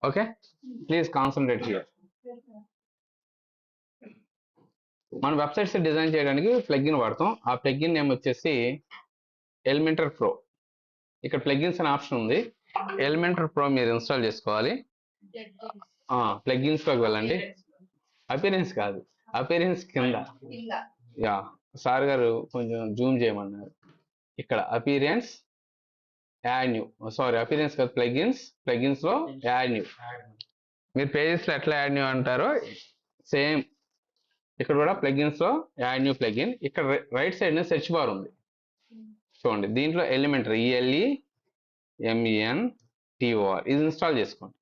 Okay, please concentrate here. మన websites design చేయడానికి plugin వాడతాం. ఆ ప్లగ్ఇన్ నేమ్ వచ్చేసి ఎలిమెంటర్ ప్రో. ఇక్కడ ప్లగ్ఇన్స్ అనే ఆప్షన్ ఉంది. ఎలిమెంటర్ ప్రో మీరు ఇన్స్టాల్ చేసుకోవాలి. ప్లగ్ఇన్స్ లోకి వెళ్ళండి. అపీరెన్స్ కాదు, అపీరెన్స్ కింద. యా, సార్ గారు కొంచెం జూమ్ చేయమన్నారు. ఇక్కడ appearance add new, sorry appearance కాదు, ప్లగ్ఇన్స్ లో యాడ్ న్యూ. మీరు పేజెస్ లో ఎట్లా యాడ్ న్యూ అంటారో సేమ్ ఇక్కడ కూడా ప్లగ్ఇన్స్ లో యాడ్ న్యూ ప్లగ్ఇన్. ఇక్కడ రైట్ సైడ్ సెర్చ్ బార్ ఉంది చూడండి, దీంట్లో ఎలిమెంటర్ ELEMENTOR ఇది ఇన్స్టాల్ చేసుకోండి.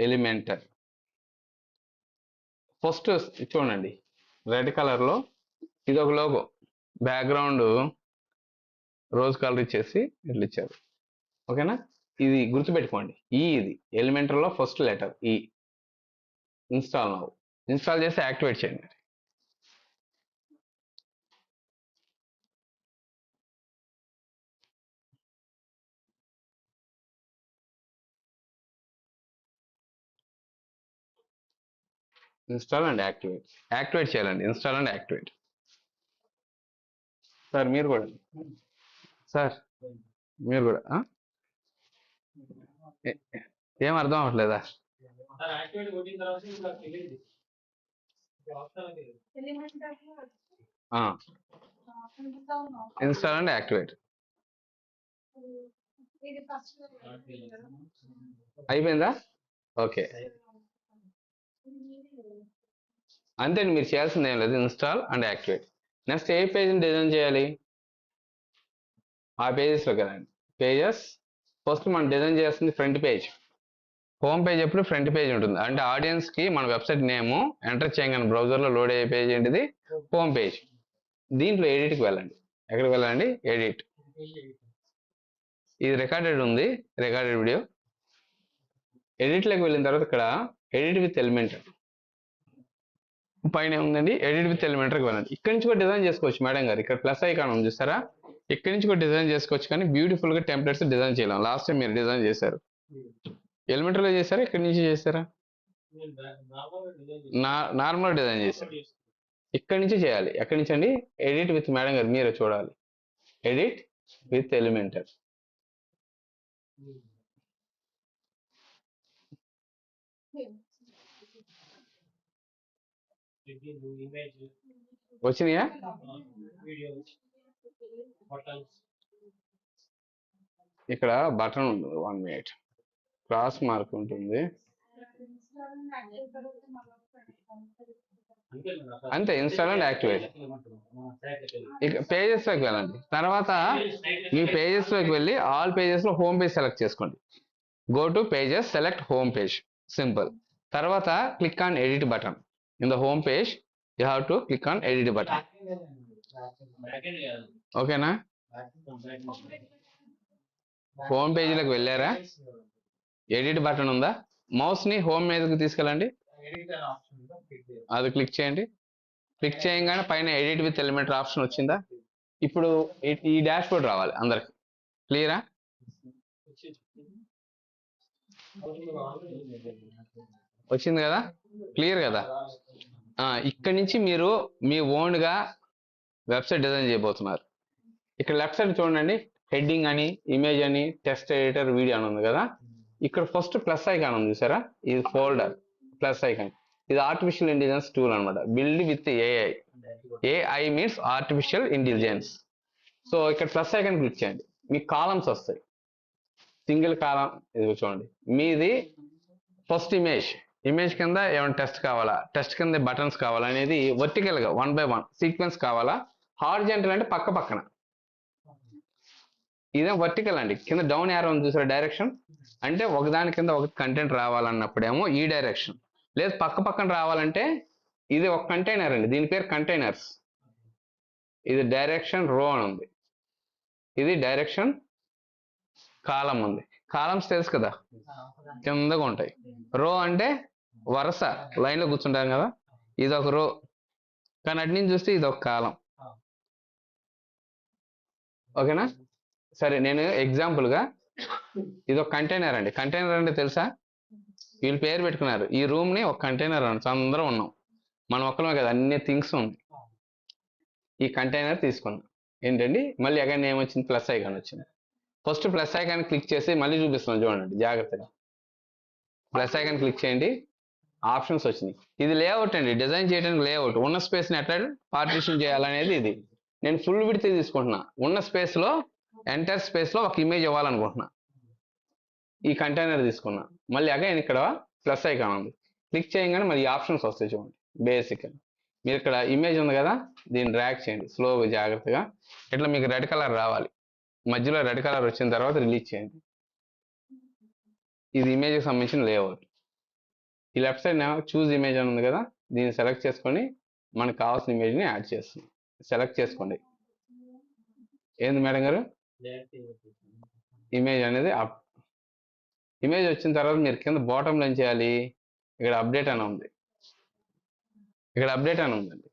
ఎలిమెంటర్ ఫస్ట్ చూడండి, రెడ్ కలర్ లో ఇది ఒక లోగో, బ్యాక్గ్రౌండ్ రోజ్ కలర్ ఇచ్చేసి ఇట్లా ఇచ్చారు. ఓకేనా, ఇది గుర్తుపెట్టుకోండి. ఇది ఎలిమెంటర్ లో first letter E. Install now, install చేసి యాక్టివేట్ చేయండి. ఇన్స్టాల్ అండ్ యాక్టివేట్ చేయాలండి. Install and activate. సార్ మీరు కూడా, సార్ మీరు కూడా ఏం అర్థం అవ్వట్లేదా? ఇన్స్టాల్ అండ్ యాక్టివేట్ అయిపోయిందా? ఓకే, అంతే, మీరు చేయాల్సింది ఏం లేదు. Install and activate. నెక్స్ట్ ఏ పేజ్ని డిజైన్ చేయాలి? ఆ పేజెస్లో కదండి. పేజెస్ ఫస్ట్ మనం డిజైన్ చేయాల్సింది ఫ్రంట్ పేజ్. హోమ్ పేజ్ ఎప్పుడు ఫ్రంట్ పేజ్ ఉంటుంది. అంటే ఆడియన్స్కి మన వెబ్సైట్ నేమ్ ఎంటర్ చేయగానే బ్రౌజర్లో లోడ్ అయ్యే పేజ్ ఏంటిది? Home page. దీంట్లో ఎడిట్కి వెళ్ళండి. ఎక్కడికి వెళ్ళండి? ఎడిట్. ఇది రికార్డెడ్ ఉంది, రికార్డెడ్ వీడియో. ఎడిట్లోకి వెళ్ళిన తర్వాత ఇక్కడ ఎడిట్ విత్ ఎలిమెంటర్ పైన ఉందండి. ఎడిట్ విత్ ఎలిమెంటర్కి వెళ్ళండి. ఇక్కడి నుంచి కూడా డిజైన్ చేసుకోవచ్చు మేడం గారు. ఇక్కడ ప్లస్ ఐకాన్ ఉంది చూస్తారా, ఇక్కడి నుంచి కూడా డిజైన్ చేసుకోవచ్చు. కానీ బ్యూటిఫుల్ గా టెంప్లెట్స్ డిజైన్ చేయలేం. లాస్ట్ టైం మీరు డిజైన్ చేశారు, ఎలిమెంటర్లో చేశారా, ఇక్కడి నుంచి చేశారా? నార్మల్ డిజైన్ చేశారు. ఇక్కడి నుంచి చేయాలి. ఎక్కడి నుంచి అండి? ఎడిట్ విత్ మేడం గారు మీరే చూడాలి. Edit with Elementor. వచ్చినాయా? ఇక్కడ బటన్ ఉంటుంది, 1 minute, క్రాస్ మార్క్ ఉంటుంది అంతే. Install and activate. ఇక పేజెస్ లోకి వెళ్ళండి. తర్వాత మీ పేజెస్ లోకి వెళ్ళి ఆల్ పేజెస్ లో హోమ్ పేజ్ సెలెక్ట్ చేసుకోండి. Go to pages, select home page, simple. తర్వాత click on edit button. In the home page you have to click on edit button. ఓకేనా? హోమ్ పేజీలోకి వెళ్ళారా? ఎడిట్ బటన్ ఉందా? Mouse ని home మీదకి తీసుకెళ్ళండి, అది క్లిక్ చేయండి. క్లిక్ చేయగానే పైన ఎడిట్ విత్ ఎలిమెంటర్ ఆప్షన్ వచ్చిందా? ఇప్పుడు ఈ డాష్ బోర్డ్ రావాలి అందరికి. క్లియరా? వచ్చింది కదా, క్లియర్ కదా? ఇక్కడి నుంచి మీరు మీ ఓన్ గా వెబ్సైట్ డిజైన్ చేయబోతున్నారు. ఇక్కడ లెఫ్ట్ సైడ్ చూడండి, హెడ్డింగ్ అని, ఇమేజ్ అని, టెక్స్ట్ ఎడిటర్, వీడియో అని ఉంది కదా. ఇక్కడ ఫస్ట్ ప్లస్ ఐకాన్ ఉంది చూసారా, ఇది ఫోల్డర్ ప్లస్ ఐకాన్. ఇది ఆర్టిఫిషియల్ ఇంటెలిజెన్స్ టూల్ అనమాట. Build with AI. AI means artificial intelligence. So ఇక్కడ ప్లస్ ఐకాన్ క్లిక్ చేయండి, మీకు కాలమ్స్ వస్తాయి. సింగిల్ కాలం ఇది చూడండి. మీది ఫస్ట్ ఇమేజ్ కింద ఏమైనా టెస్ట్ కావాలా, టెస్ట్ కింద బటన్స్ కావాలా అనేది వర్టికల్ గా 1 by 1 సీక్వెన్స్ కావాలా, హారిజాంటల్ అంటే పక్క పక్కన. ఇదే వర్టికల్ అండి. కింద డౌన్ యారో ఉంది చూసారా, డైరెక్షన్ అంటే ఒకదాని కింద ఒక కంటెంట్ రావాలన్నప్పుడేమో ఈ డైరెక్షన్. లేదు పక్క పక్కన రావాలంటే ఇది ఒక కంటైనర్ అండి, దీని పేరు కంటైనర్స్. ఇది డైరెక్షన్ రో అని ఉంది, ఇది డైరెక్షన్ కాలం ఉంది. కాలమ్స్ తెలుసు కదా, కిందగా ఉంటాయి. రో అంటే వరుస, లైన్ లో కూర్చుంటాం కదా, ఇది ఒక రో. కానీ అటు నుంచి చూస్తే ఇది ఒక కాలం. ఓకేనా? సరే, నేను ఎగ్జాంపుల్ గా ఇది ఒక కంటైనర్ అండి. కంటైనర్ అంటే తెలుసా? వీళ్ళు పేరు పెట్టుకున్నారు. ఈ రూమ్ ని ఒక కంటైనర్ అనొచ్చు, అందరం ఉన్నాం, మనం ఒక్కలమే కదా, అన్ని థింగ్స్ ఉంది. ఈ కంటైనర్ తీసుకున్నాం ఏంటండి, మళ్ళీ అగైన్ ఏమొచ్చింది, ప్లస్ ఐకాన్ వచ్చింది. ఫస్ట్ ప్లస్ ఐకాన్ క్లిక్ చేసి మళ్ళీ చూపిస్తున్నాం చూడండి జాగ్రత్తగా. ప్లస్ ఐకాన్ క్లిక్ చేయండి, ఆప్షన్స్ వచ్చినాయి. ఇది లేఅవుట్ అండి, డిజైన్ చేయడానికి లేఅవుట్. ఉన్న స్పేస్ని ఎట్లా పార్టిషన్ చేయాలనేది ఇది. నేను ఫుల్ విడ్త్ తీసుకుంటున్నా, ఉన్న స్పేస్లో ఎంటైర్ స్పేస్లో ఒక ఇమేజ్ ఇవ్వాలనుకుంటున్నా. ఈ కంటైనర్ తీసుకున్నా, మళ్ళీ అగైన్ ఇక్కడ ప్లస్ ఐకాన్ ఉంది, క్లిక్ చేయగానే మళ్ళీ ఆప్షన్స్ వస్తాయి చూడండి. బేసిక్ మీరు ఇక్కడ ఇమేజ్ ఉంది కదా, దీన్ని డ్రాగ్ చేయండి స్లోగా జాగ్రత్తగా. ఇట్లా మీకు రెడ్ కలర్ రావాలి, మధ్యలో రెడ్ కలర్ వచ్చిన తర్వాత రిలీజ్ చేయండి. ఇది ఇమేజ్కి సంబంధించిన లేఅవుట్. ఈ లెఫ్ట్ సైడ్ చూజ్ ఇమేజ్ అని ఉంది కదా, దీన్ని సెలెక్ట్ చేసుకొని మనకు కావాల్సిన ఇమేజ్ని యాడ్ చేస్తుంది. సెలెక్ట్ చేసుకోండి. ఏంది మేడం గారు, ఇమేజ్ అనేది ఇమేజ్ వచ్చిన తర్వాత మీరు కింద బాటంలో ఏం చేయాలి, ఇక్కడ అప్డేట్ అని ఉంది, ఇక్కడ అప్డేట్ అని ఉందండి,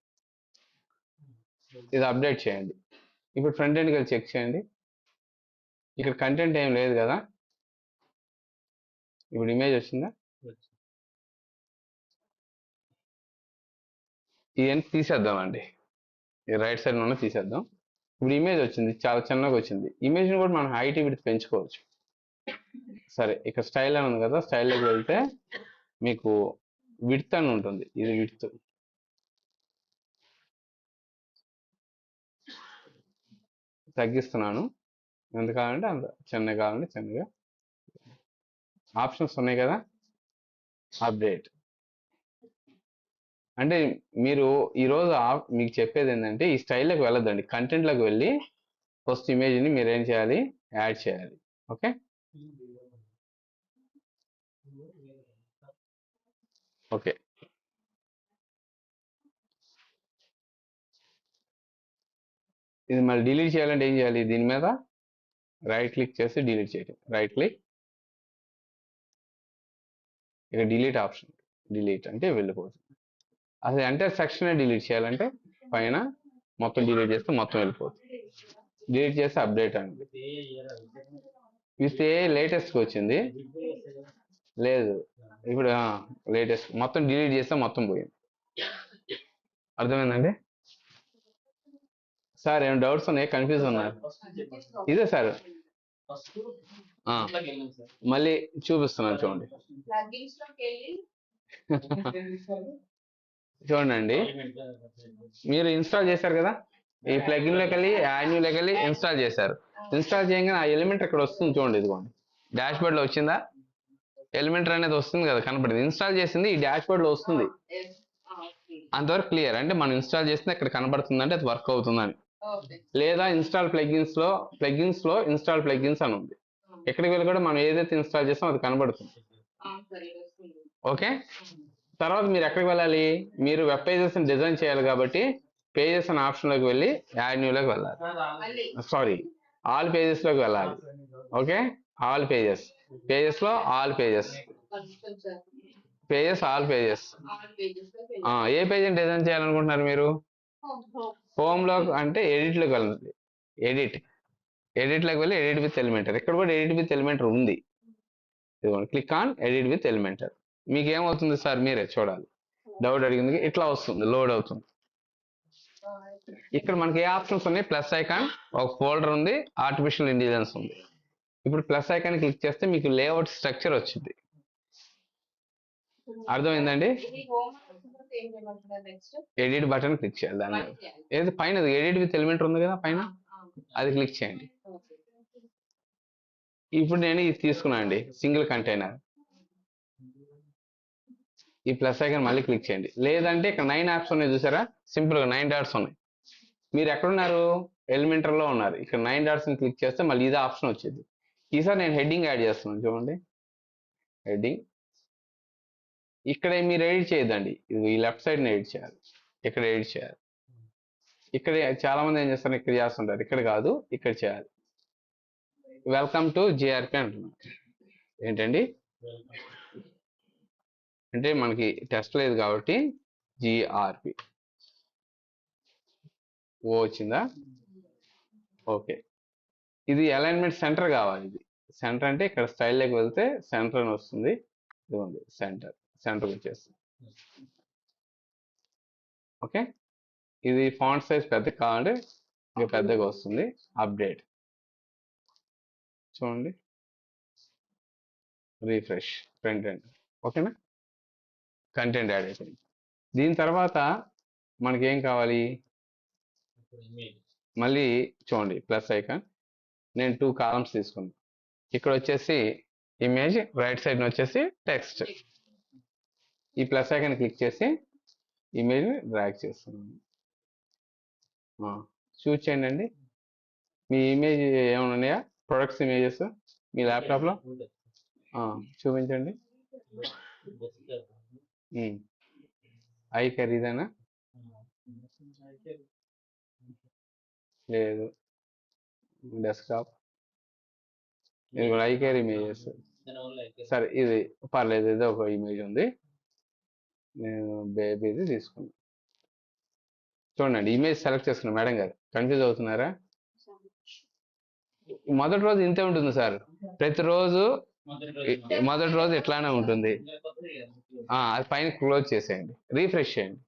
ఇది అప్డేట్ చేయండి. ఇప్పుడు ఫ్రంట్ ఎండ్కి వెళ్ళి చెక్ చేయండి, ఇక్కడ కంటెంట్ ఏం లేదు కదా, ఇప్పుడు ఇమేజ్ వచ్చిందా, ఇవన్నీ తీసేద్దామండి, ఈ రైట్ సైడ్ ఉన్న తీసేద్దాం. ఇప్పుడు ఇమేజ్ వచ్చింది, చాలా చిన్నగా వచ్చింది. ఇమేజ్ని కూడా మనం హైట్ విడ్త్ పెంచుకోవచ్చు. సరే, ఇక్కడ స్టైల్ అని ఉంది కదా, స్టైల్లోకి వెళ్తే మీకు విడ్త్ అని ఉంటుంది, ఇది విడ్త్. తగ్గిస్తున్నాను, ఎంత కావాలంటే అంత, చిన్నగా కావాలంటే చిన్నగా. ఆప్షన్స్ ఉన్నాయి కదా, అప్డేట్. అంటే మీరు ఈరోజు మీకు చెప్పేది ఏంటంటే, ఈ స్టైల్లోకి వెళ్ళొద్దండి, కంటెంట్లోకి వెళ్ళి ఫస్ట్ ఇమేజ్ని మీరు ఏం చేయాలి, యాడ్ చేయాలి. Okay, okay. ఇది మళ్ళీ డిలీట్ చేయాలంటే ఏం చేయాలి, దీని మీద రైట్ క్లిక్ చేసి డిలీట్ చేయడం. రైట్ క్లిక్, ఇక డిలీట్ ఆప్షన్, డిలీట్ అంటే వెళ్ళిపోతుంది. అసలు ఎంటైర్ సెక్షన్ డిలీట్ చేయాలంటే పైన మొత్తం డిలీట్ చేస్తే మొత్తం వెళ్ళిపోతుంది. డిలీట్ చేస్తే అప్డేట్ అండి, విత్ ఏ లేటెస్ట్కి వచ్చింది. లేదు, ఇప్పుడు లేటెస్ట్ మొత్తం డిలీట్ చేస్తే మొత్తం పోయింది. అర్థమైందండి సార్? ఏమైనా డౌట్స్ ఉన్నాయి, కన్ఫ్యూజ్ ఉన్నారు? ఇదే సార్, మళ్ళీ చూపిస్తున్నాను చూడండి. చూడండి, మీరు ఇన్స్టాల్ చేశారు కదా, ఈ ప్లగిన్లోకి వెళ్ళి యాన్యులోకి వెళ్ళి ఇన్స్టాల్ చేశారు. ఇన్స్టాల్ చేయగానే ఆ ఎలిమెంట్ ఇక్కడ వస్తుంది చూడండి, ఇదిగోండి డాష్ బోర్డ్లో వచ్చిందా, ఎలిమెంటర్ అనేది వస్తుంది కదా, కనపడింది. ఇన్స్టాల్ చేసింది ఈ డాష్ బోర్డ్లో వస్తుంది, అంతవరకు క్లియర్. అంటే మనం ఇన్స్టాల్ చేస్తే ఇక్కడ కనబడుతుంది అంటే అది వర్క్ అవుతుందని. లేదా ఇన్స్టాల్ ప్లగిన్స్ లో ఇన్స్టాల్ ప్లగిన్స్ అని ఉంది, ఎక్కడికి వెళ్ళి కూడా మనం ఏదైతే ఇన్స్టాల్ చేస్తామో అది కనబడుతుంది. ఓకే, తర్వాత మీరు ఎక్కడికి వెళ్ళాలి, మీరు వెబ్ పేజెస్ డిజైన్ చేయాలి కాబట్టి పేజెస్ అనే ఆప్షన్లోకి వెళ్ళి యాడ్ న్యూలోకి వెళ్ళాలి. సారీ, ఆల్ పేజెస్ లోకి వెళ్ళాలి. ఓకే, ఆల్ పేజెస్, పేజెస్ లో ఆల్ పేజెస్, ఆల్ పేజెస్. ఏ పేజీని డిజైన్ చేయాలనుకుంటున్నారు మీరు? హోమ్ లో అంటే ఎడిట్ లోకి వెళ్ళండి, ఎడిట్ లోకి వెళ్ళి ఎడిట్ విత్ ఎలిమెంటర్. ఇక్కడ కూడా ఎడిట్ విత్ ఎలిమెంటర్ ఉంది, ఇదిగోండి, click on edit with Elementor. మీకు ఏమవుతుంది సార్, మీరే చూడాలి. డౌట్ అడిగింది, ఇట్లా వస్తుంది, లోడ్ అవుతుంది. ఇక్కడ మనకి ఏ ఆప్షన్స్ ఉన్నాయి, ప్లస్ ఐకాన్, ఒక ఫోల్డర్ ఉంది, ఆర్టిఫిషియల్ ఇంటెలిజెన్స్ ఉంది. ఇప్పుడు ప్లస్ ఐకాన్ క్లిక్ చేస్తే మీకు లేఅవుట్ స్ట్రక్చర్ వచ్చింది. అర్థమైందండి? ఎడిట్ బటన్ క్లిక్ చేయాలి, దాని ఏది పైన ఎడిట్ విత్ ఎలిమెంట్ ఉంది కదా పైన, అది క్లిక్ చేయండి. ఇప్పుడు నేను ఇది తీసుకున్నాను అండి, సింగిల్ కంటైనర్. ఈ ప్లస్ ఐకాన్ మళ్ళీ క్లిక్ చేయండి. లేదంటే ఇక్కడ 9 యాప్స్ ఉన్నాయి చూసారా, సింపుల్ గా 9 డాట్స్ ఉన్నాయి. మీరు ఎక్కడున్నారు, ఎలిమెంటర్ లో ఉన్నారు. ఇక్కడ 9 డాట్స్ ని క్లిక్ చేస్తే మళ్ళీ ఇదే ఆప్షన్ వచ్చింది. ఈసారి నేను హెడ్డింగ్ యాడ్ చేస్తున్నాను చూడండి, హెడ్డింగ్. ఇక్కడ మీరు ఎడిట్ చేయొద్దండి, ఈ లెఫ్ట్ సైడ్ ఎడిట్ చేయాలి, ఇక్కడ ఎడిట్ చేయాలి. ఇక్కడ చాలా మంది ఏం చేస్తారు, ఇక్కడ చేస్తుంటారు, ఇక్కడ కాదు, ఇక్కడ చేయాలి. వెల్కమ్ టు జిఆర్పి అంటున్నాను. ఏంటండి అంటే మనకి టెస్ట్ లేదు కాబట్టి జిఆర్పి ఓ వచ్చిందా, ఓకే. ఇది అలైన్మెంట్ సెంటర్ కావాలి, ఇది సెంటర్ అంటే ఇక్కడ స్టైల్లోకి వెళ్తే సెంటర్ అని వస్తుంది. ఇది ఉంది సెంటర్ వచ్చేసి. ఓకే, ఇది ఫాంట్ సైజ్ పెద్ద కావాలంటే ఇంకా పెద్దగా వస్తుంది. అప్డేట్ చూడండి, రీఫ్రెష్, ఫ్రంట్ ఎండ్. ఓకేనా, కంటెంట్ యాడ్ అయిపోయింది. దీని తర్వాత మనకి ఏం కావాలి, మళ్ళీ చూడండి ప్లస్ ఐకాన్. నేను 2 కాలమ్స్ తీసుకున్నాను. ఇక్కడ వచ్చేసి ఇమేజ్, రైట్ సైడ్ వచ్చేసి టెక్స్ట్. ఈ ప్లస్ ఐకాన్ క్లిక్ చేసి ఇమేజ్ డ్రాగ్ చేస్తున్నాను. చూస్ చేయండి అండి, మీ ఇమేజ్ ఏమైనా ఉన్నాయా, ప్రొడక్ట్స్ ఇమేజెస్ మీ ల్యాప్టాప్లో చూపించండి. ఐకేర్ ఇదేనా, లేదు డెస్క్టాప్, ఇది కూడా ఐకేర్ ఇమేజెస్. సరే ఇది పర్లేదు, ఇది ఒక ఇమేజ్ ఉంది, నేను బేబీది తీసుకున్నాను. చూడండి ఇమేజ్ సెలెక్ట్ చేసుకున్నాను. మేడం గారు కన్ఫ్యూజ్ అవుతున్నారా? మొదటి రోజు ఇంతే ఉంటుంది సార్, ప్రతిరోజు మొదటి రోజు ఇట్లానే ఉంటుంది. అది పైన క్లోజ్ చేసేయండి, రీఫ్రెష్ చేయండి.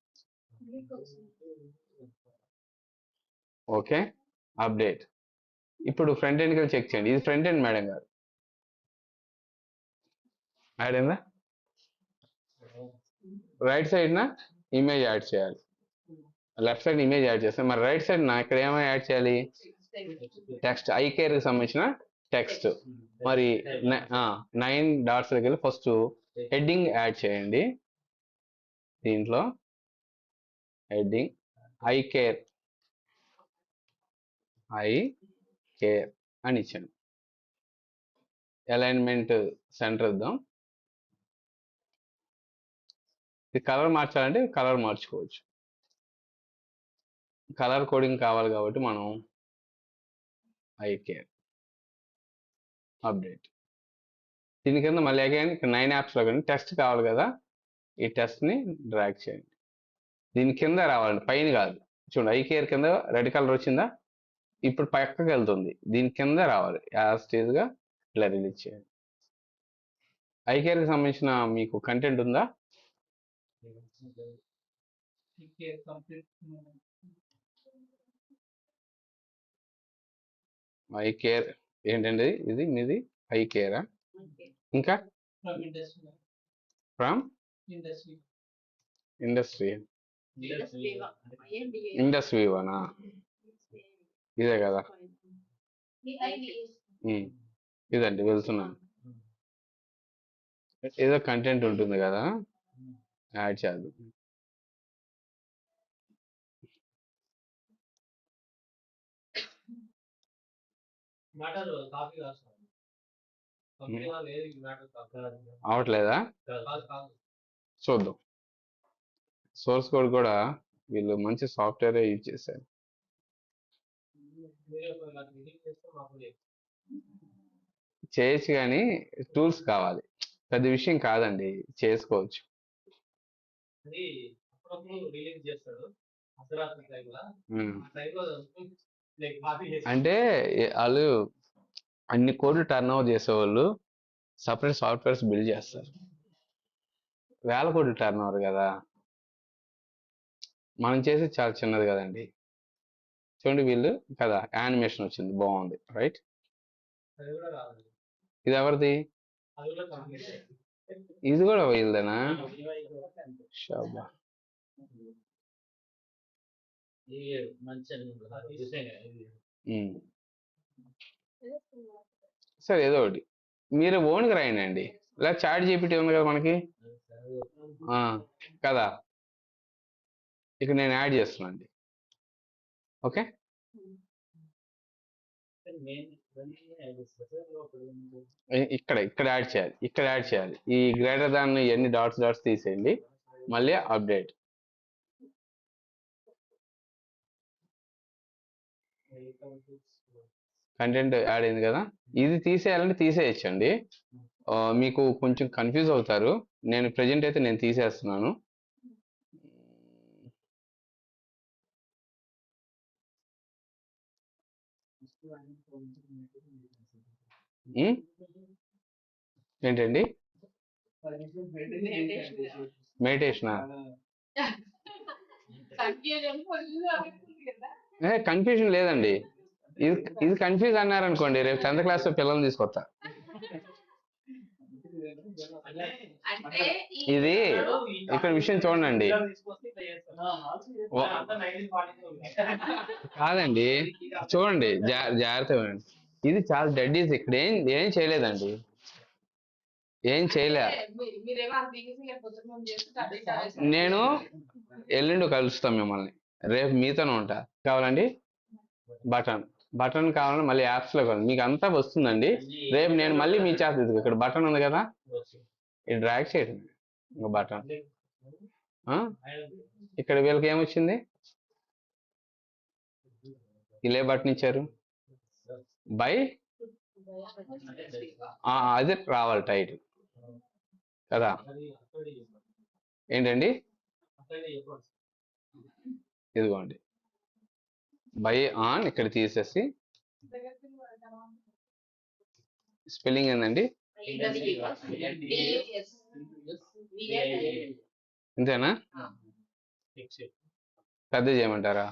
Okay, update. ఇప్పుడు ఫ్రంట్ ఎండ్ చెక్ చేయండి, ఇది ఫ్రంట్ ఎండ్ మేడం గారు. యాడ్ అయిందా? రైట్ సైడ్ నా ఇమేజ్ యాడ్ చేయాలి, లెఫ్ట్ సైడ్ ఇమేజ్ యాడ్ చేస్తాం, మరి రైట్ సైడ్ నా ఇక్కడ ఏమైనా యాడ్ చేయాలి, టెక్స్ట్, ఐకేర్ కి సంబంధించిన టెక్స్ట్. మరి 9 డాట్స్ దగ్గర ఫస్ట్ హెడ్డింగ్ యాడ్ చేయండి. దీంట్లో హెడ్డింగ్ ఐకేర్ అని ఇచ్చాను. అలైన్మెంట్ సెంటర్ ఇద్దాం. ఇది కలర్ మార్చాలంటే కలర్ మార్చుకోవచ్చు, కలర్ కోడింగ్ కావాలి కాబట్టి మనం ఐకేర్ అప్డేట్. దీని కింద మళ్ళీ అగైన్ ఇక్కడ 9 యాప్స్లో కానీ టెక్స్ట్ కావాలి కదా, ఈ టెక్స్ట్ని డ్రాగ్ చేయండి. దీని కింద రావాలండి, పైన కాదు. చూడండి ఐకేర్ కింద రెడ్ కలర్ వచ్చిందా, ఇప్పుడు పక్కకి వెళ్తుంది, దీని కింద రావాలి. యాజ్ స్టేజ్గా ఇలా రిలీజ్ చేయండి. ఐకేర్కి సంబంధించిన మీకు కంటెంట్ ఉందా? ఐకేర్ ఏంటండి, ఇది మీది ఐకేరా? ఇంకా ఫ్రమ్ ఇండస్ వివానా, ఇదే కదా. ఇదండి వెళ్తున్నాను, ఏదో కంటెంట్ ఉంటుంది కదా, యాడ్ చేద్దాం. అవట్లేదా? చూద్దాం. సోర్స్ కోడ్ కూడా వీళ్ళు మంచి సాఫ్ట్వేర్ యూజ్ చేశారు. చేయొచ్చు కానీ టూల్స్ కావాలి, పెద్ద విషయం కాదండి, చేసుకోవచ్చు. అంటే వాళ్ళు అన్ని కోడ్లు టర్న్ ఓవర్ చేసేవాళ్ళు సపరేట్ సాఫ్ట్వేర్స్ బిల్డ్ చేస్తారు. వేల కోట్లు టర్న్ ఓవర్ కదా, మనం చేసేది చాలా చిన్నది కదండి. చూడండి వీళ్ళు కదా, యానిమేషన్ వచ్చింది, బాగుంది, రైట్. ఇది ఎవరిది, ఇది కూడా వీళ్ళదేనా? షాబా, సరే ఏదో ఒకటి మీరు ఓన్గా రాయండి, ఇలా చాట్ జీపీటీ ఉంది కదా మనకి కదా, ఇక నేను యాడ్ చేస్తున్నాను అండి. ఓకే, ఇక్కడ యాడ్ చేయాలి, ఇక్కడ యాడ్ చేయాలి. ఈ గ్రేటర్ దాన్ ఎన్ని డాట్స్ తీసేయండి, మళ్ళీ అప్డేట్. కంటెంట్ యాడ్ అయింది కదా, ఇది తీసేయాలంటే తీసేయచ్చండి. మీకు కొంచెం కన్ఫ్యూజ్ అవుతారు, నేను ప్రెజెంట్ అయితే నేను తీసేస్తున్నాను. ఏంటండి మెడిటేషనా? కన్ఫ్యూజన్ లేదండి. ఇది ఇది కన్ఫ్యూజ్ అన్నారనుకోండి, రేపు 10th క్లాస్ పిల్లల్ని తీసుకొస్తా. ఇది ఇక్కడ విషయం చూడండి. కాదండి, చూడండి జాగ్రత్తగా వినండి. ఇది చాలా డెడ్ ఈజ్. ఇక్కడ ఏం చేయలేదండి, ఏం చేయలే. నేను ఎల్లుండి కలుస్తాం మిమ్మల్ని, రేపు మీతోనే ఉంటా. కావాలండి బటన్ కావాలని మళ్ళీ యాప్స్ లో కావాలి, మీకు అంతా వస్తుందండి. రేపు నేను మళ్ళీ మీ చేత ఇక్కడ బటన్ ఉంది కదా, ఇది డ్రాగ్ చేయడం ఇంకా బటన్. ఇక్కడ వీళ్ళకి ఏమొచ్చింది, ఇలా బటన్ ఇచ్చారు బై, అది రావాలి టైటిల్ కదా. ఏంటండి, ఇదిగోండి బై ఆన్, ఇక్కడ తీసేసి స్పెల్లింగ్ ఏందండి, ఇంతేనా? పెద్ద చేయమంటారా?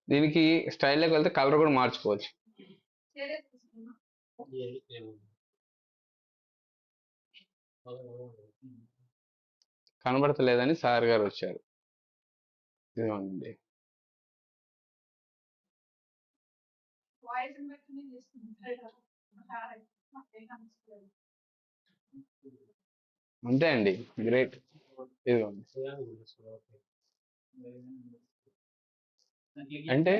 దీనికి స్టైల్లోకి వెళ్తే కలర్ కూడా మార్చుకోవచ్చు. కనబడతలేదని సార్ గారు వచ్చారు. ఇదిగోండి, అంతే అండి, గ్రేట్. ఇదిగోండి, అంటే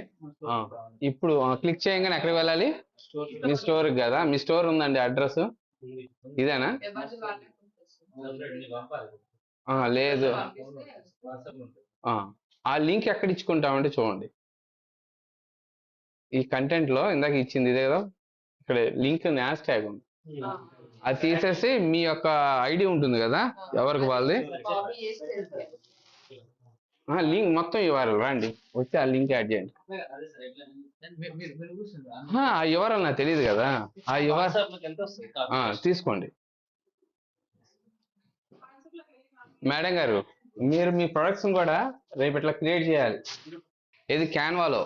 ఇప్పుడు క్లిక్ చేయగానే ఎక్కడికి వెళ్ళాలి, మీ స్టోర్ కదా. మీ స్టోర్ ఉందండి, అడ్రస్ ఇదేనా? లేదు, ఆ లింక్ ఎక్కడ ఇచ్చుకుంటామంటే చూడండి, ఈ కంటెంట్ లో ఇందాక ఇచ్చింది ఇదే కదా, ఇక్కడ లింక్ హ్యాష్ ట్యాగ్ ఉంది, అది తీసేసి మీ యొక్క ఐడి ఉంటుంది కదా ఎవరికి వాళ్ళది, లింక్ మొత్తం ఇవ్వాలి. రండి వచ్చి ఆ లింక్ యాడ్ చేయండి. ఆ వివరాలు నాకు తెలియదు కదా, ఆ వివరాలు తీసుకోండి. మేడం గారు, మీరు మీ ప్రొడక్ట్స్ కూడా రేపు ఇట్లా క్రియేట్ చేయాలి. ఇది క్యాన్వాలో,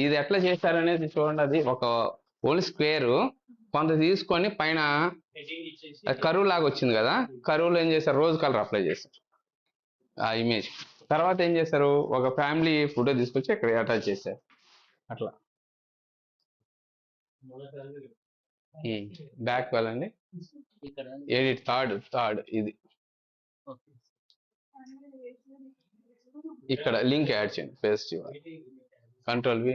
ఇది ఎట్లా చేశారనేది చూడండి. అది ఒక ఓన్లీ స్క్వేర్ కొంత తీసుకొని పైన కరువు లాగా వచ్చింది కదా, కరువులో ఏం చేశారు, రోజ్ కలర్ అప్లై చేశారు ఆ ఇమేజ్. తర్వాత ఏం చేశారు, ఒక ఫ్యామిలీ ఫోటో తీసుకొచ్చి ఇక్కడ అటాచ్ చేశారు. అట్లా బ్యాక్ వెళ్ళండి, ఎడిట్ థర్డ్ ఇది, ఇక్కడ లింక్ యాడ్ చేయండి, పేస్ట్ ఇవ్వాలి. Control V,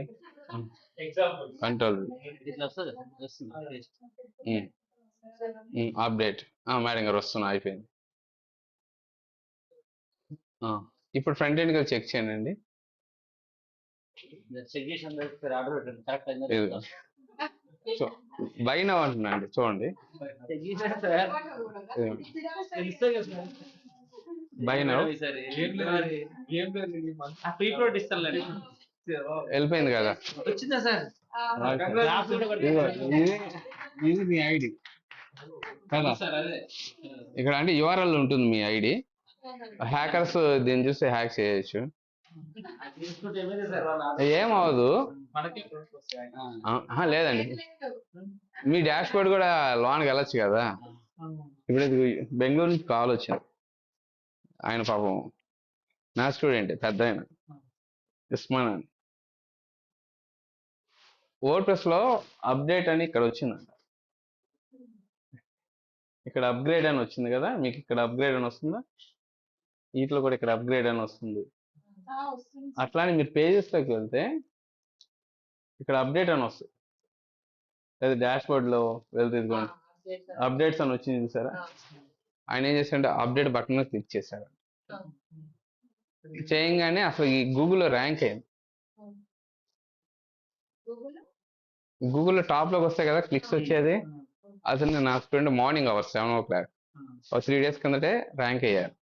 update. మేడం గారు వస్తున్నా, అయిపోయింది. ఇప్పుడు ఫ్రంట్ ఎండ్ గా చెక్ చేయండి. సో బై నౌ అంటున్నా అండి, చూడండి బై నౌ వెళ్ళిపోయింది కదా. వచ్చిందా సార్, ఇది మీ ఐడి కదా, ఇక్కడ అంటే యుఆర్ఎల్ ఉంటుంది మీ ఐడి. హ్యాకర్స్ దీన్ని చూస్తే హ్యాక్ చేయొచ్చు, ఏమవదు. లేదండి, మీ డాష్ బోర్డ్ కూడా లోన్కి వెళ్ళొచ్చు కదా. ఇప్పుడు బెంగళూరు నుంచి కాల్ వచ్చింది, ఆయన పాపం నా స్టూడెంట్, పెద్ద ఆయన ఉస్మాన్ అని. వర్డ్ ప్రెస్ లో అప్డేట్ అని ఇక్కడ వచ్చిందంట, ఇక్కడ అప్గ్రేడ్ అని వచ్చింది కదా, మీకు ఇక్కడ అప్గ్రేడ్ అని వస్తుందా, వీటిలో కూడా ఇక్కడ అప్గ్రేడ్ అని వస్తుంది. అట్లానే మీరు పేజెస్ లోకి వెళ్తే ఇక్కడ అప్డేట్ అని వస్తుంది, లేదా డాష్ బోర్డ్ లో వెళ్తే ఇదిగోండి అప్డేట్స్ అని వచ్చింది చూసారా. ఆయన ఏం చేశాడంటే అప్డేట్ బటన్ మీద క్లిక్ చేశాడు, చేయగానే అసలు ఈ గూగుల్లో ర్యాంక్ అయింది. గూగుల్లో టాప్ లోకి వస్తాయి కదా క్లిక్స్ వచ్చేది, అసలు నా student morning hours 7 o'clock 3 days కిందటే ర్యాంక్ అయ్యారు.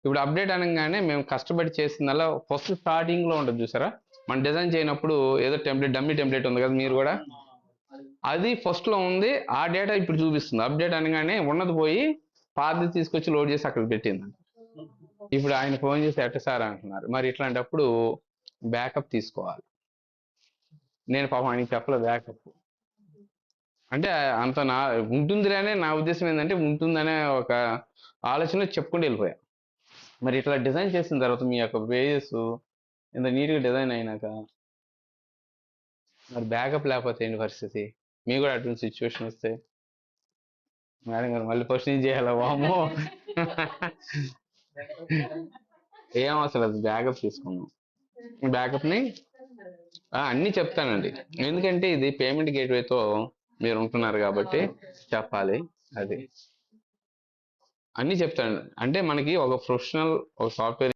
ఇప్పుడు అప్డేట్ అనగానే మేము కష్టపడి చేసిందల్లా ఫస్ట్ స్టార్టింగ్ లో ఉంటుంది చూసారా, మనం డిజైన్ చేయనప్పుడు ఏదో టెంప్లెట్ డమ్మీ టెంప్లెట్ ఉంది కదా, మీరు కూడా అది ఫస్ట్ లో ఉంది, ఆ డేటా ఇప్పుడు చూపిస్తుంది. అప్డేట్ అనగానే ఉన్నది పోయి పాతది తీసుకొచ్చి లోడ్ చేసి అక్కడ పెట్టింది. ఇప్పుడు ఆయన ఫోన్ చేసి ఎట్ట సార్ అంటున్నారు. మరి ఇట్లాంటప్పుడు బ్యాకప్ తీసుకోవాలి. నేను పాపం ఆయనకి చెప్పలే బ్యాకప్. అంటే అంత నా ఉంటుందిలే, నా ఉద్దేశం ఏంటంటే ఉంటుందనే ఒక ఆలోచన చెప్పుకుంటూ వెళ్ళిపోయా. మరి ఇట్లా డిజైన్ చేసిన తర్వాత మీ యొక్క పేజెస్ ఇంత నీట్గా డిజైన్ అయినాక మరి బ్యాకప్ లేకపోతే ఏంటి పరిస్థితి? మీకు కూడా అటువంటి సిచ్యువేషన్ వస్తే మేడం గారు మళ్ళీ ఫస్ట్ నుంచి చేయాలా? వామ్మో ఏం అవసరం లేదు, బ్యాకప్ తీసుకున్నాం. బ్యాకప్ని అన్నీ చెప్తానండి, ఎందుకంటే ఇది పేమెంట్ గేట్వేతో మీరు ఉంటున్నారు కాబట్టి చెప్పాలి. అది అన్నీ చెప్తాను. అంటే మనకి ఒక ప్రొఫెషనల్ ఒక సాఫ్ట్వేర్